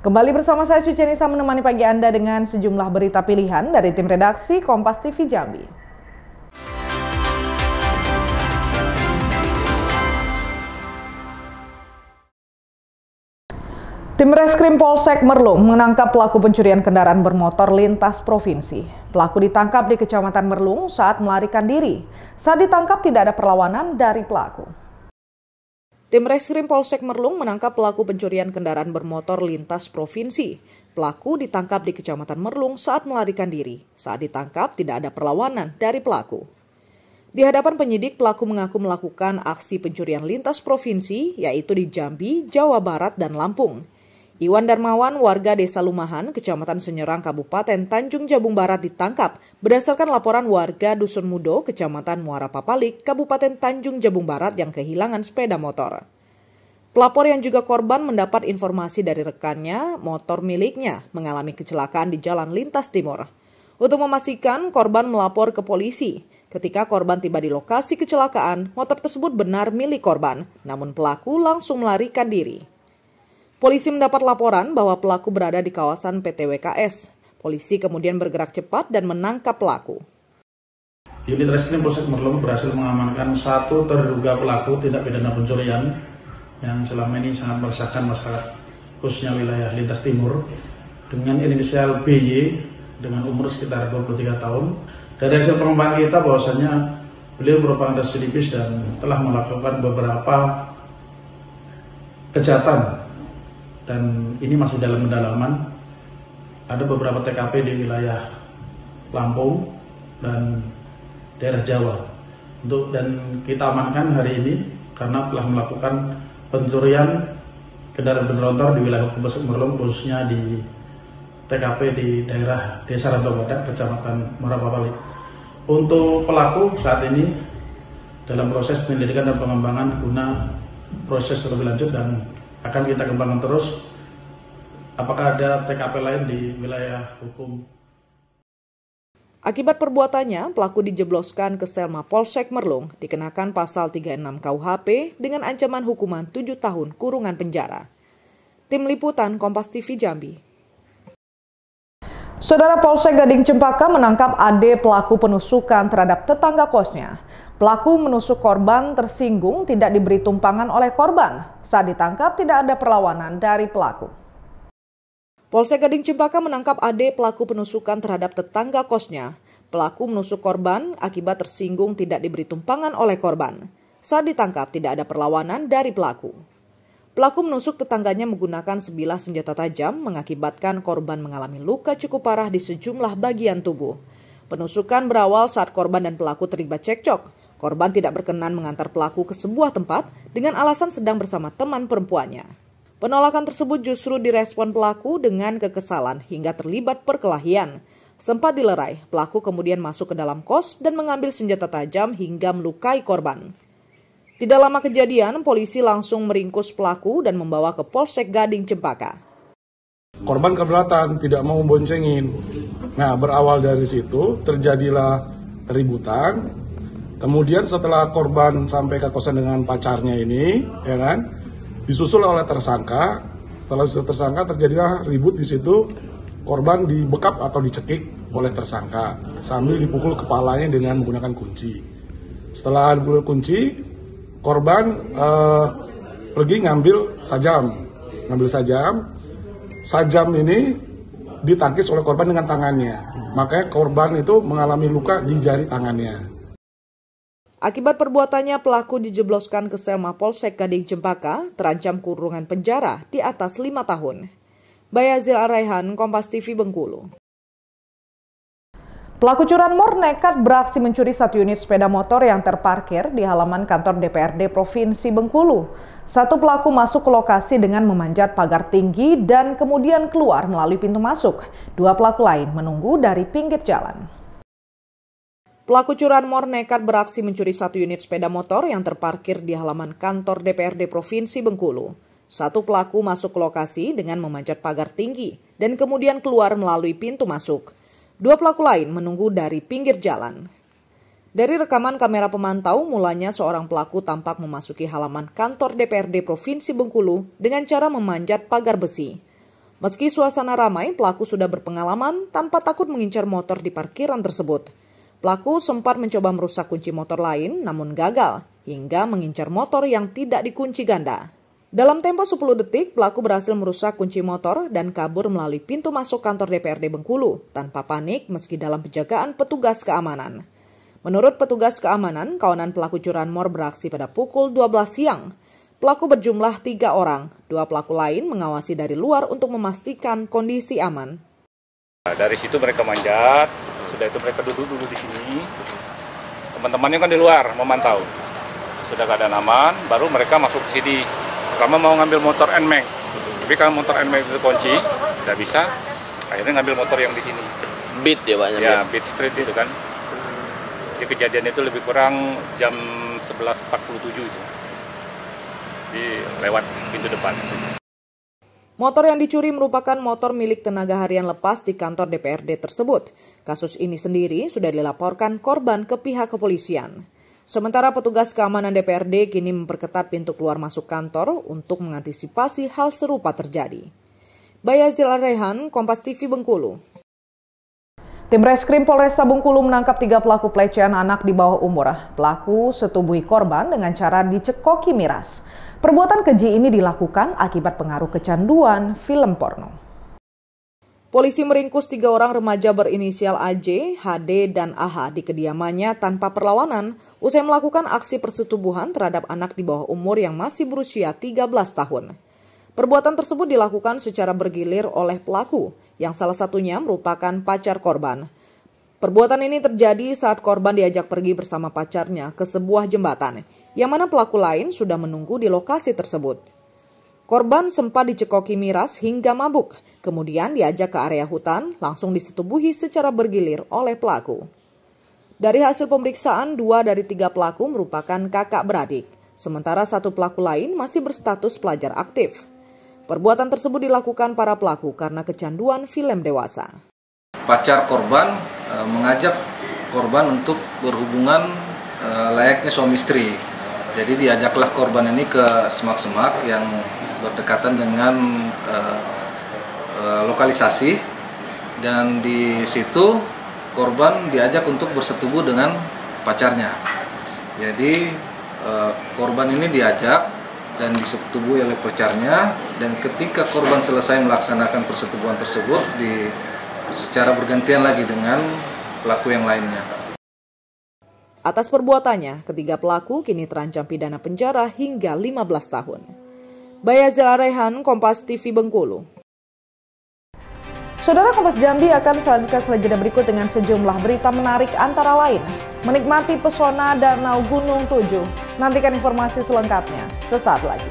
Kembali bersama saya Suci Nisa menemani pagi Anda dengan sejumlah berita pilihan dari tim redaksi Kompas TV Jambi. Tim Reskrim Polsek Merlung menangkap pelaku pencurian kendaraan bermotor lintas provinsi. Pelaku ditangkap di Kecamatan Merlung saat melarikan diri. Saat ditangkap tidak ada perlawanan dari pelaku. Tim Reskrim Polsek Merlung menangkap pelaku pencurian kendaraan bermotor lintas provinsi. Pelaku ditangkap di Kecamatan Merlung saat melarikan diri. Saat ditangkap tidak ada perlawanan dari pelaku. Di hadapan penyidik, pelaku mengaku melakukan aksi pencurian lintas provinsi, yaitu di Jambi, Jawa Barat, dan Lampung. Iwan Darmawan, warga Desa Lumahan, Kecamatan Senyerang, Kabupaten Tanjung Jabung Barat ditangkap berdasarkan laporan warga Dusun Mudo, Kecamatan Muara Papalik, Kabupaten Tanjung Jabung Barat yang kehilangan sepeda motor. Pelapor yang juga korban mendapat informasi dari rekannya, motor miliknya mengalami kecelakaan di Jalan Lintas Timur. Untuk memastikan, korban melapor ke polisi. Ketika korban tiba di lokasi kecelakaan, motor tersebut benar milik korban, namun pelaku langsung melarikan diri. Polisi mendapat laporan bahwa pelaku berada di kawasan PTWKS. Polisi kemudian bergerak cepat dan menangkap pelaku. Unit Reskrim Polsek Merlung berhasil mengamankan satu terduga pelaku tindak pidana pencurian yang selama ini sangat meresahkan masyarakat, khususnya wilayah Lintas Timur, dengan inisial BY dengan umur sekitar 23 tahun. Dari hasil pengembangan kita bahwasanya beliau merupakan residivis dan telah melakukan beberapa kejahatan. Dan ini masih dalam pendalaman. Ada beberapa TKP di wilayah Lampung dan daerah Jawa. Dan kita amankan hari ini karena telah melakukan pencurian kendaraan bermotor di wilayah Polsek Merlung, khususnya di TKP di daerah Desa Rantau Badak, Kecamatan Muara Papalik. Untuk pelaku saat ini dalam proses penyelidikan dan pengembangan guna proses lebih lanjut dan akan kita kembangkan terus apakah ada TKP lain di wilayah hukum. Akibat perbuatannya, pelaku dijebloskan ke sel Mapolsek Merlung, dikenakan pasal 36 KUHP dengan ancaman hukuman 7 tahun kurungan penjara. Tim Liputan Kompas TV Jambi. Saudara Polsek Gading Cempaka menangkap AD pelaku penusukan terhadap tetangga kosnya. Pelaku menusuk korban tersinggung tidak diberi tumpangan oleh korban. Saat ditangkap tidak ada perlawanan dari pelaku. Polsek Gading Cempaka menangkap AD pelaku penusukan terhadap tetangga kosnya. Pelaku menusuk korban akibat tersinggung tidak diberi tumpangan oleh korban. Saat ditangkap tidak ada perlawanan dari pelaku. Pelaku menusuk tetangganya menggunakan sebilah senjata tajam mengakibatkan korban mengalami luka cukup parah di sejumlah bagian tubuh. Penusukan berawal saat korban dan pelaku terlibat cekcok. Korban tidak berkenan mengantar pelaku ke sebuah tempat dengan alasan sedang bersama teman perempuannya. Penolakan tersebut justru direspon pelaku dengan kekesalan hingga terlibat perkelahian. Sempat dilerai, pelaku kemudian masuk ke dalam kos dan mengambil senjata tajam hingga melukai korban. Tidak lama kejadian, polisi langsung meringkus pelaku dan membawa ke Polsek Gading Cempaka. Korban keberatan, tidak mau memboncengin. Nah, berawal dari situ terjadilah keributan. Kemudian setelah korban sampai ke kosan dengan pacarnya ini, ya kan, disusul oleh tersangka. Setelah tersangka terjadilah ribut di situ. Korban dibekap atau dicekik oleh tersangka sambil dipukul kepalanya dengan menggunakan kunci. Setelah dipukul kunci, korban pergi ngambil sajam. Sajam ini ditangkis oleh korban dengan tangannya. Makanya korban itu mengalami luka di jari tangannya. Akibat perbuatannya, pelaku dijebloskan ke sel Mapolsek Gading Cempaka, terancam kurungan penjara di atas 5 tahun. Bayazil Araihan, Kompas TV Bengkulu. Pelaku curanmor nekat beraksi mencuri 1 unit sepeda motor yang terparkir di halaman kantor DPRD Provinsi Bengkulu. Satu pelaku masuk ke lokasi dengan memanjat pagar tinggi dan kemudian keluar melalui pintu masuk. 2 pelaku lain menunggu dari pinggir jalan. Pelaku curanmor nekat beraksi mencuri 1 unit sepeda motor yang terparkir di halaman kantor DPRD Provinsi Bengkulu. Satu pelaku masuk ke lokasi dengan memanjat pagar tinggi dan kemudian keluar melalui pintu masuk. 2 pelaku lain menunggu dari pinggir jalan. Dari rekaman kamera pemantau, mulanya seorang pelaku tampak memasuki halaman kantor DPRD Provinsi Bengkulu dengan cara memanjat pagar besi. Meski suasana ramai, pelaku sudah berpengalaman tanpa takut mengincar motor di parkiran tersebut. Pelaku sempat mencoba merusak kunci motor lain namun gagal hingga mengincar motor yang tidak dikunci ganda. Dalam tempo 10 detik, pelaku berhasil merusak kunci motor dan kabur melalui pintu masuk kantor DPRD Bengkulu tanpa panik meski dalam penjagaan petugas keamanan. Menurut petugas keamanan, kawanan pelaku curanmor beraksi pada pukul 12 siang. Pelaku berjumlah 3 orang, 2 pelaku lain mengawasi dari luar untuk memastikan kondisi aman. Dari situ mereka manjat, sudah itu mereka duduk dulu di sini. Teman-temannya kan di luar memantau. Sudah keadaan aman, baru mereka masuk ke sini. Pertama mau ngambil motor NMAX, tapi kalau motor NMAX itu kunci, tidak bisa. Akhirnya ngambil motor yang di sini. Beat ya Pak? Ya, Beat Street itu kan. Jadi kejadian itu lebih kurang jam 11.47 itu. Di lewat pintu depan. Motor yang dicuri merupakan motor milik tenaga harian lepas di kantor DPRD tersebut. Kasus ini sendiri sudah dilaporkan korban ke pihak kepolisian. Sementara petugas keamanan DPRD kini memperketat pintu keluar masuk kantor untuk mengantisipasi hal serupa terjadi. Bayazil Rehan, Kompas TV Bengkulu. Tim Reskrim Polresta Bengkulu menangkap 3 pelaku pelecehan anak di bawah umur. Pelaku setubuhi korban dengan cara dicekoki miras. Perbuatan keji ini dilakukan akibat pengaruh kecanduan film porno. Polisi meringkus 3 orang remaja berinisial AJ, HD, dan AH di kediamannya tanpa perlawanan usai melakukan aksi persetubuhan terhadap anak di bawah umur yang masih berusia 13 tahun. Perbuatan tersebut dilakukan secara bergilir oleh pelaku, yang salah satunya merupakan pacar korban. Perbuatan ini terjadi saat korban diajak pergi bersama pacarnya ke sebuah jembatan, yang mana pelaku lain sudah menunggu di lokasi tersebut. Korban sempat dicekoki miras hingga mabuk, kemudian diajak ke area hutan, langsung disetubuhi secara bergilir oleh pelaku. Dari hasil pemeriksaan, 2 dari 3 pelaku merupakan kakak beradik, sementara 1 pelaku lain masih berstatus pelajar aktif. Perbuatan tersebut dilakukan para pelaku karena kecanduan film dewasa. Pacar korban mengajak korban untuk berhubungan layaknya suami istri. Jadi diajaklah korban ini ke semak-semak yang berdekatan dengan lokalisasi, dan di situ korban diajak untuk bersetubuh dengan pacarnya. Jadi korban ini diajak dan disetubuhi oleh pacarnya, dan ketika korban selesai melaksanakan persetubuhan tersebut secara bergantian lagi dengan pelaku yang lainnya. Atas perbuatannya, ketiga pelaku kini terancam pidana penjara hingga 15 tahun. Bayazil Rehan, Kompas TV Bengkulu. Saudara, Kompas Jambi akan selanjutkan setelah jeda berikut dengan sejumlah berita menarik antara lain. Menikmati pesona Danau Gunung 7. Nantikan informasi selengkapnya sesaat lagi.